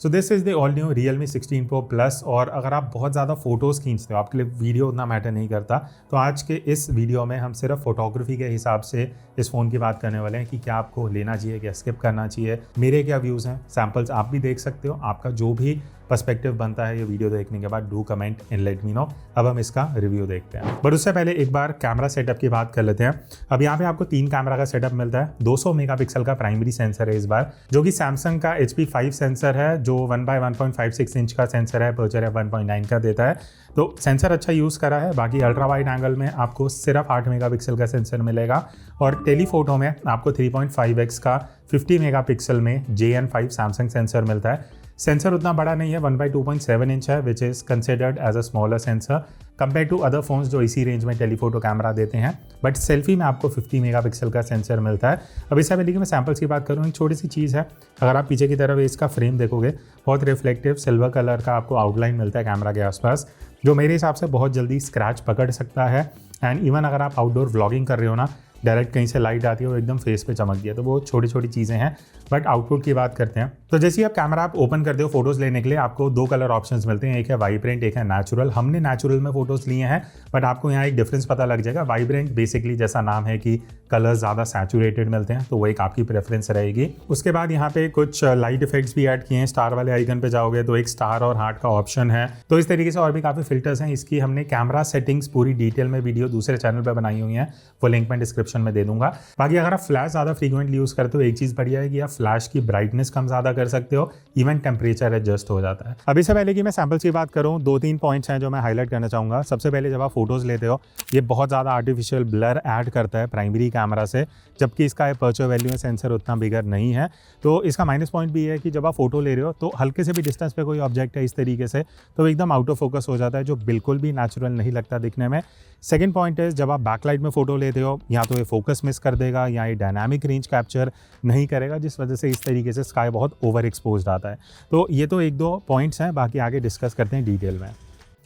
So this is the all new Realme 16 Pro Plus। और अगर आप बहुत ज़्यादा फ़ोटोज़ खींचते हो, आपके लिए वीडियो उतना मैटर नहीं करता, तो आज के इस वीडियो में हम सिर्फ फोटोग्राफी के हिसाब से इस फ़ोन की बात करने वाले हैं कि क्या आपको लेना चाहिए, क्या स्किप करना चाहिए, मेरे क्या व्यूज़ हैं। सैम्पल्स आप भी देख सकते हो, आपका जो भी पर्सपेक्टिव बनता है ये वीडियो देखने के बाद do comment in let me know. अब हम इसका रिव्यू देखते हैं, बट उससे पहले एक बार कैमरा सेटअप की बात कर लेते हैं। अब यहाँ पे आपको 3 कैमरा का सेटअप मिलता है। 200 मेगापिक्सल का प्राइमरी सेंसर है इस बार, जो कि सैमसंग का HP5 सेंसर है, जो 1x1.56 इंच का सेंसर है, अपर्चर है 1.9 का देता है। तो सेंसर अच्छा यूज़ करा है। बाकी अल्ट्रा वाइड एंगल में आपको सिर्फ 8 मेगापिक्सल का सेंसर मिलेगा, और टेलीफोटो में आपको 3.5x का 50 मेगापिक्सल में JN5 सैमसंग सेंसर मिलता है। सेंसर उतना बड़ा नहीं है, 1/2.7 इंच है, which is considered as a smaller sensor compare to other phones जो इसी रेंज में टेलीफोटो कैमरा देते हैं। बट सेल्फी में आपको 50 मेगापिक्सल का सेंसर मिलता है। अब इससे पहले कि मैं सैम्पल्स की बात करूँ, एक छोटी सी चीज़ है, अगर आप पीछे की तरफ इसका फ्रेम देखोगे, बहुत रिफ्लेक्टिव सिल्वर कलर का आपको आउटलाइन मिलता है कैमरा के आसपास, जो मेरे हिसाब से बहुत जल्दी स्क्रैच पकड़ सकता है। एंड इवन अगर आप आउटडोर व्लॉगिंग कर रहे हो ना, डायरेक्ट कहीं से लाइट आती है और एकदम फेस पे चमक गया, तो वो छोटी छोटी चीज़ें हैं। बट आउटपुट की बात करते हैं, तो जैसे ही आप कैमरा ओपन करते हो फोटोज़ लेने के लिए, आपको 2 कलर ऑप्शंस मिलते हैं, एक है वाइब्रेंट, एक है नेचुरल। हमने नेचुरल में फोटोज़ लिए हैं, बट आपको यहाँ एक डिफरेंस पता लग जाएगा। वाइब्रेंट बेसिकली जैसा नाम है कि कलर्स ज़्यादा सैचुरेटेड मिलते हैं, तो वो एक आपकी प्रेफरेंस रहेगी। उसके बाद यहाँ पे कुछ लाइट इफेक्ट्स भी ऐड किए हैं। स्टार वाले आइकन पे जाओगे तो एक स्टार और हार्ट का ऑप्शन है। तो इस तरीके से और भी काफ़ी फिल्टर्स हैं। इसकी हमने कैमरा सेटिंग्स पूरी डिटेल में वीडियो दूसरे चैनल पर बनाई हुई हैं, वो लिंक मैं डिस्क्रिप्शन में दे दूंगा। बाकी अगर आप फ्लैश ज़्यादा फ्रीक्वेंटली यूज़ करते हो, एक चीज़ बढ़िया है कि आप फ्लैश की ब्राइटनेस कम ज़्यादा कर सकते हो, इवन टेम्परेचर एडजस्ट हो जाता है। अभी से पहले कि मैं सैम्पल्स की बात करूँ, 2-3 पॉइंट्स हैं जो मैं हाईलाइट करना चाहूँगा। सबसे पहले जब आप फोटोज़ लेते हो, ये बहुत ज़्यादा आर्टिफिशियल ब्लर ऐड करता है प्राइमरी कैमरा से, जबकि इसका अपर्चर वैल्यू में सेंसर उतना बिगर नहीं है। तो इसका माइनस पॉइंट भी है कि जब आप फोटो ले रहे हो तो हल्के से भी डिस्टेंस पे कोई ऑब्जेक्ट है इस तरीके से, तो एकदम आउट ऑफ फोकस हो जाता है, जो बिल्कुल भी नेचुरल नहीं लगता दिखने में। सेकंड पॉइंट है, जब आप बैकलाइट में फोटो लेते हो, या तो ये फोकस मिस कर देगा या ये डायनामिक रेंज कैप्चर नहीं करेगा, जिस वजह से इस तरीके से स्काई बहुत ओवर एक्सपोज्ड आता है। तो ये तो 1-2 पॉइंट्स हैं, बाकी आगे डिस्कस करते हैं डिटेल में।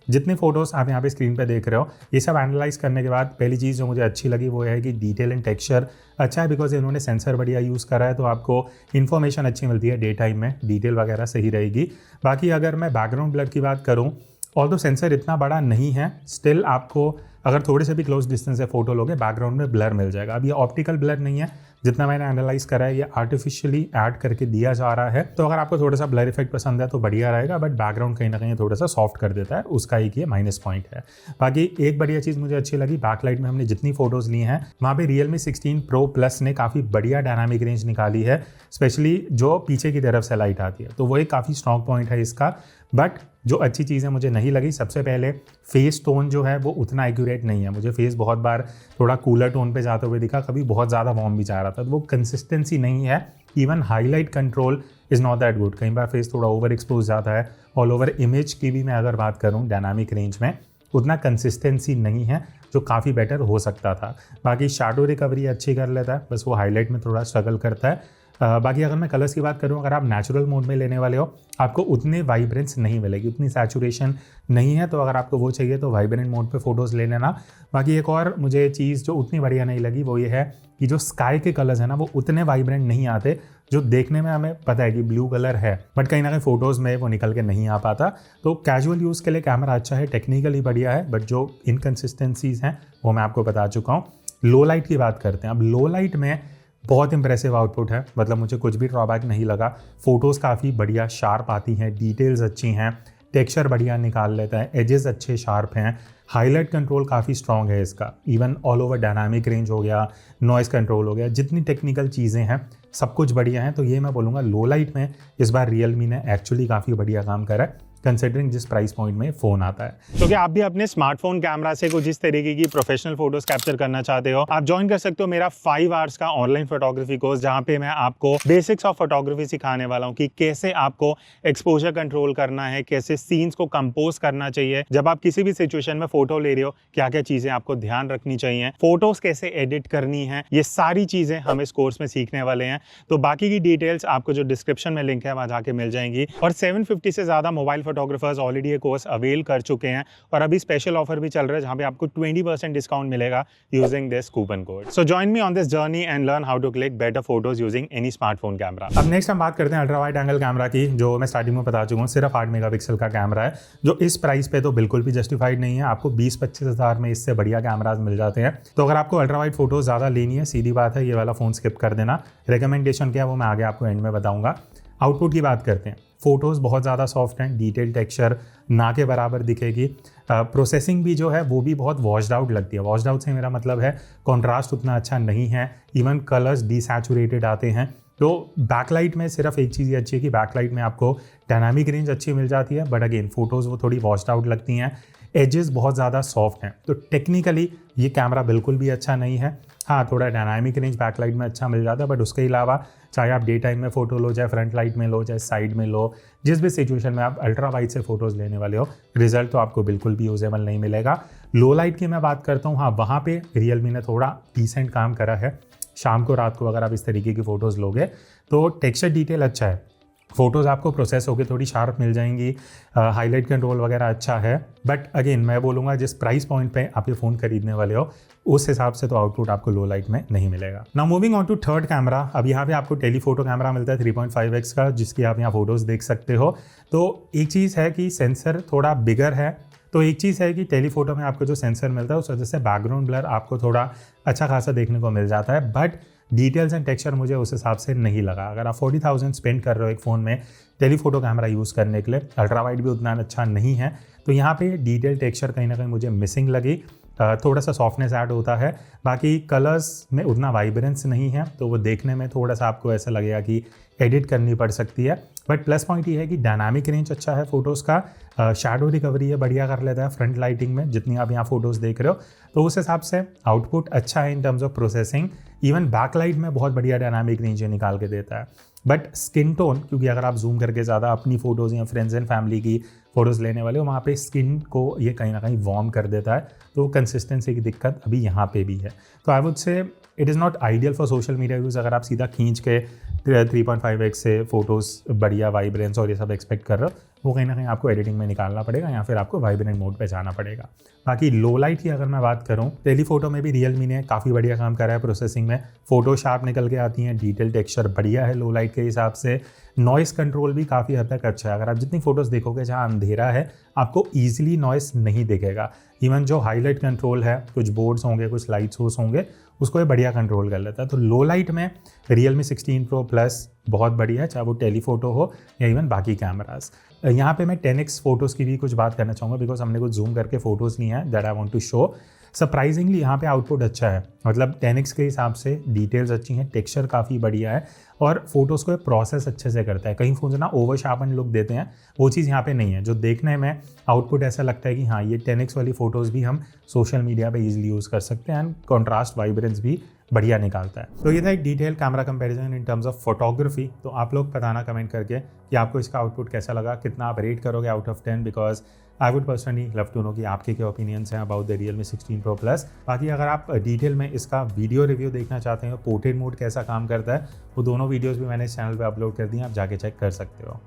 जितने फोटोज़ आप यहाँ पे स्क्रीन पे देख रहे हो, ये सब एनालाइज करने के बाद पहली चीज़ जो मुझे अच्छी लगी वो है कि डिटेल एंड टेक्सचर अच्छा है, बिकॉज इन्होंने सेंसर बढ़िया यूज़ करा है, तो आपको इन्फॉर्मेशन अच्छी मिलती है डे टाइम में, डिटेल वगैरह सही रहेगी। बाकी अगर मैं बैकग्राउंड ब्लर की बात करूँ, ऑल्दो सेंसर इतना बड़ा नहीं है, स्टिल आपको अगर थोड़े से भी क्लोज डिस्टेंस से फोटो लोगे, बैकग्राउंड में ब्लर मिल जाएगा। अब ये ऑप्टिकल ब्लर नहीं है, जितना मैंने एनालाइज करा है ये आर्टिफिशियली ऐड करके दिया जा रहा है। तो अगर आपको थोड़ा सा ब्लर इफेक्ट पसंद है तो बढ़िया रहेगा, बट बैकग्राउंड कहीं ना कहीं थोड़ा सा सॉफ्ट कर देता है, उसका एक ये माइनस पॉइंट है। बाकी एक बढ़िया चीज़ मुझे अच्छी लगी, बैकलाइट में हमने जितनी फोटोज़ ली हैं वहाँ पे Realme 16 Pro Plus ने काफ़ी बढ़िया डायनामिक रेंज निकाली है, स्पेशली जो पीछे की तरफ से लाइट आती है, तो वो एक काफ़ी स्ट्रॉन्ग पॉइंट है इसका। बट जो अच्छी चीज़ें मुझे नहीं लगी, सबसे पहले फेस टोन जो है वो उतना एक्यूरेट नहीं है। मुझे फेस बहुत बार थोड़ा कूलर टोन पे जाते हुए दिखा, कभी बहुत ज़्यादा वार्म भी जा रहा था, तो वो कंसिस्टेंसी नहीं है। Even highlight control is not that good, कई बार फेस थोड़ा ओवर एक्सपोज जाता है। ऑल ओवर इमेज की भी मैं अगर बात करूँ डायनामिक रेंज में, उतना कंसिस्टेंसी नहीं है, जो काफ़ी बेटर हो सकता था। बाकी शैडो रिकवरी अच्छी कर लेता है, बस वो हाईलाइट में थोड़ा स्ट्रगल करता है। बाकी अगर मैं कलर्स की बात करूँ, अगर आप नेचुरल मोड में लेने वाले हो, आपको उतने वाइब्रेंस नहीं मिलेगी, उतनी सैचुरेशन नहीं है, तो अगर आपको वो चाहिए तो वाइब्रेंट मोड पे फोटोज़ ले लेना। बाकी एक और मुझे चीज़ जो उतनी बढ़िया नहीं लगी वो ये है कि जो स्काई के कलर्स हैं ना, वो उतने वाइब्रेंट नहीं आते, जो देखने में हमें पता है कि ब्लू कलर है, बट कहीं ना कहीं फोटोज़ में वो निकल के नहीं आ पाता। तो कैजुअल यूज़ के लिए कैमरा अच्छा है, टेक्निकली बढ़िया है, बट जो इनकन्सिस्टेंसीज हैं वो मैं आपको बता चुका हूँ। लो लाइट की बात करते हैं। अब लो लाइट में बहुत इंप्रेसिव आउटपुट है, मतलब मुझे कुछ भी ड्रॉबैक नहीं लगा। फोटोज़ काफ़ी बढ़िया शार्प आती हैं, डिटेल्स अच्छी हैं, टेक्सचर बढ़िया निकाल लेता है, एजेस अच्छे शार्प हैं, हाईलाइट कंट्रोल काफ़ी स्ट्रॉन्ग है इसका, even all over dynamic range हो गया, नॉइज़ कंट्रोल हो गया, जितनी टेक्निकल चीज़ें हैं सब कुछ बढ़िया है। तो ये मैं बोलूँगा लो लाइट में इस बार Realme ने एक्चुअली काफ़ी बढ़िया काम करा है, कंसिडरिंग जिस प्राइस पॉइंट में फ़ोन आता है। तो क्या आप भी अपने स्मार्टफोन कैमरा से कुछ इस तरीके की प्रोफेशनल फोटोज कैप्चर करना चाहते हो, आप ज्वाइन कर सकते हो मेरा 5 आवर्स का ऑनलाइन फोटोग्राफी कोर्स, जहां पे मैं आपको बेसिक्स ऑफ फोटोग्राफी सिखाने वाला हूं कि कैसे आपको एक्सपोजर कंट्रोल करना है, कैसे सीन्स को कंपोज करना चाहिए, जब आप किसी भी सिचुएशन में फोटो ले रहे हो क्या क्या चीजें आपको ध्यान रखनी चाहिए, फोटोज कैसे एडिट करनी है, ये सारी चीजें हम इस कोर्स में सीखने वाले हैं। तो बाकी की डिटेल्स आपको जो डिस्क्रिप्शन में लिंक है वहां जाके मिल जाएंगी। और 750 से ज्यादा मोबाइल फोटोग्राफर्स ऑलरेडी ये कोर्स अवेल कर चुके हैं और अभी स्पेशल ऑफर भी चल रहा है जहाँ पे आपको 20% डिस्काउंट मिलेगा using this coupon code. So join me on this journey and learn how to click better photos using any smartphone camera. अब नेक्स्ट हम बात करते हैं अल्ट्रा वाइड एंगल कैमरा की, जो मैं स्टार्टिंग में बता चुका हूँ सिर्फ 8 मेगापिक्सल का कैमरा है, जो इस प्राइस पे तो बिल्कुल भी जस्टिफाइड नहीं है। आपको 20-25 हज़ार में इससे बढ़िया कैमराज मिल जाते हैं। तो अगर आपको अल्ट्रा वाइड फोटोज ज़्यादा लेनी है, सीधी बात है ये वाला फ़ोन स्किप कर देना। रिकमेंडेशन क्या है वो मैं आगे आपको एंड में बताऊंगा। आउटपुट की बात करते हैं, फ़ोटोज़ बहुत ज़्यादा सॉफ्ट हैं, डिटेल टेक्सचर ना के बराबर दिखेगी। प्रोसेसिंग भी जो है वो भी बहुत वॉश्ड आउट लगती है। वॉश्ड आउट से मेरा मतलब है कॉन्ट्रास्ट उतना अच्छा नहीं है, इवन कलर्स डिसैचुरेटेड आते हैं। तो बैकलाइट में सिर्फ एक चीज़ ये अच्छी है कि बैकलाइट में आपको डायनामिक रेंज अच्छी मिल जाती है, बट अगेन फ़ोटोज़ वो थोड़ी वॉश्ड आउट लगती हैं, एजेस बहुत ज़्यादा सॉफ्ट हैं। तो टेक्निकली ये कैमरा बिल्कुल भी अच्छा नहीं है। हाँ, थोड़ा डायनामिक रेंज बैकलाइट में अच्छा मिल जाता है, बट उसके अलावा चाहे आप डे टाइम में फ़ोटो लो, चाहे फ्रंट लाइट में लो, चाहे साइड में लो, जिस भी सिचुएशन में आप अल्ट्रा वाइड से फ़ोटोज़ लेने वाले हो, रिजल्ट तो आपको बिल्कुल भी यूजेबल नहीं मिलेगा। लो लाइट की मैं बात करता हूँ, हाँ वहाँ पे रियलमी ने थोड़ा डिसेंट काम करा है। शाम को रात को अगर आप इस तरीके की फ़ोटोज़ लोगे तो टेक्सचर डिटेल अच्छा है, फ़ोटोज़ आपको प्रोसेस होकर थोड़ी शार्प मिल जाएंगी, हाईलाइट कंट्रोल वगैरह अच्छा है। बट अगेन मैं बोलूँगा जिस प्राइस पॉइंट पे आप ये फ़ोन खरीदने वाले हो उस हिसाब से तो आउटपुट आपको लो लाइट में नहीं मिलेगा। Now moving on to third camera. अब यहाँ पे आपको टेलीफोटो कैमरा मिलता है 3.5x का, जिसकी आप यहाँ फ़ोटोज़ देख सकते हो। तो एक चीज़ है कि सेंसर थोड़ा बिगर है, तो एक चीज़ है कि टेलीफोटो में आपको जो सेंसर मिलता है उस वजह से बैकग्राउंड ब्लर आपको थोड़ा अच्छा खासा देखने को मिल जाता है, बट डिटेल्स एंड टेक्सचर मुझे उस हिसाब से नहीं लगा। अगर आप 40,000 स्पेंड कर रहे हो एक फ़ोन में टेलीफोटो कैमरा यूज़ करने के लिए, अल्ट्रा वाइड भी उतना अच्छा नहीं है, तो यहाँ पे डिटेल टेक्सचर कहीं ना कहीं मुझे मिसिंग लगी। थोड़ा सा सॉफ्टनेस ऐड होता है, बाकी कलर्स में उतना वाइब्रेंस नहीं है, तो वो देखने में थोड़ा सा आपको ऐसा लगेगा कि एडिट करनी पड़ सकती है। बट प्लस पॉइंट ये है कि डायनामिक रेंज अच्छा है फ़ोटोज़ का, शैडो रिकवरी है बढ़िया कर लेता है फ्रंट लाइटिंग में, जितनी आप यहाँ फ़ोटोज़ देख रहे हो, तो उस हिसाब से आउटपुट अच्छा है in terms of processing. Even backlight में बहुत बढ़िया डायनामिक रेंज निकाल के देता है। बट स्किन टोन, क्योंकि अगर आप जूम करके ज़्यादा अपनी फ़ोटोज़ या फ्रेंड्स एंड फैमिली की फ़ोटोज़ लेने वाले हो, वहाँ पे स्किन को ये कहीं ना कहीं वार्म कर देता है, तो कंसिस्टेंसी की दिक्कत अभी यहाँ पे भी है। तो I would say it is not ideal for social media use. अगर आप सीधा खींच के 3.5x से फ़ोटोज़ बढ़िया वाइब्रेंस और ये सब एक्सपेक्ट कर रहे हो, वो कहीं ना कहीं आपको एडिटिंग में निकालना पड़ेगा या फिर आपको वाइब्रेंट मोड पे जाना पड़ेगा। बाकी लो लाइट की अगर मैं बात करूँ, टेलीफोटो में भी रियलमी ने काफ़ी बढ़िया काम करा है प्रोसेसिंग में, फ़ोटो शार्प निकल के आती हैं, डिटेल टेक्सचर बढ़िया है लो लाइट के हिसाब से, नॉइस कंट्रोल भी काफ़ी हद तक अच्छा है। अगर आप जितनी फ़ोटोज़ देखोगे जहाँ अंधेरा है आपको ईजिली नॉइस नहीं दिखेगा। इवन जो हाईलाइट कंट्रोल है, कुछ बोर्ड्स होंगे, कुछ लाइट सोर्स होंगे, उसको ये बढ़िया कंट्रोल कर लेता है। तो लो लाइट में रियलमी 16 Pro Plus बहुत बढ़िया है, चाहे वो टेलीफोटो हो या इवन बाकी कैमरास। यहाँ पे मैं 10x फ़ोटोज़ की भी कुछ बात करना चाहूँगा, बिकॉज हमने कुछ जूम करके फ़ोटोज़ ली हैं that I want to show. Surprisingly यहाँ पे आउटपुट अच्छा है, मतलब 10x के हिसाब से डिटेल्स अच्छी हैं, टेक्सचर काफ़ी बढ़िया है और फोटोज़ को प्रोसेस अच्छे से करता है। कई फ़ोन ना ओवर शार्पन लुक देते हैं, वो चीज़ यहाँ पे नहीं है। जो देखने में आउटपुट ऐसा लगता है कि हाँ ये 10x वाली फ़ोटोज़ भी हम सोशल मीडिया पे इजीली यूज़ कर सकते हैं एंड कॉन्ट्रास्ट वाइब्रेंस भी बढ़िया निकालता है। तो ये था एक detail camera comparison in terms of photography. तो आप लोग बताना कमेंट करके कि आपको इसका आउटपुट कैसा लगा, कितना आप रेट करोगे out of 10, because I would personally love to know कि आपके क्या ओपिनियंस हैं about the Realme 16 Pro Plus। बाकी अगर आप डिटेल में इसका वीडियो रिव्यू देखना चाहते हैं, पोर्ट्रेट मोड कैसा काम करता है, वो दोनों वीडियोज़ भी मैंने इस चैनल पर अपलोड कर दी हैं, आप जाके चेक कर सकते हो।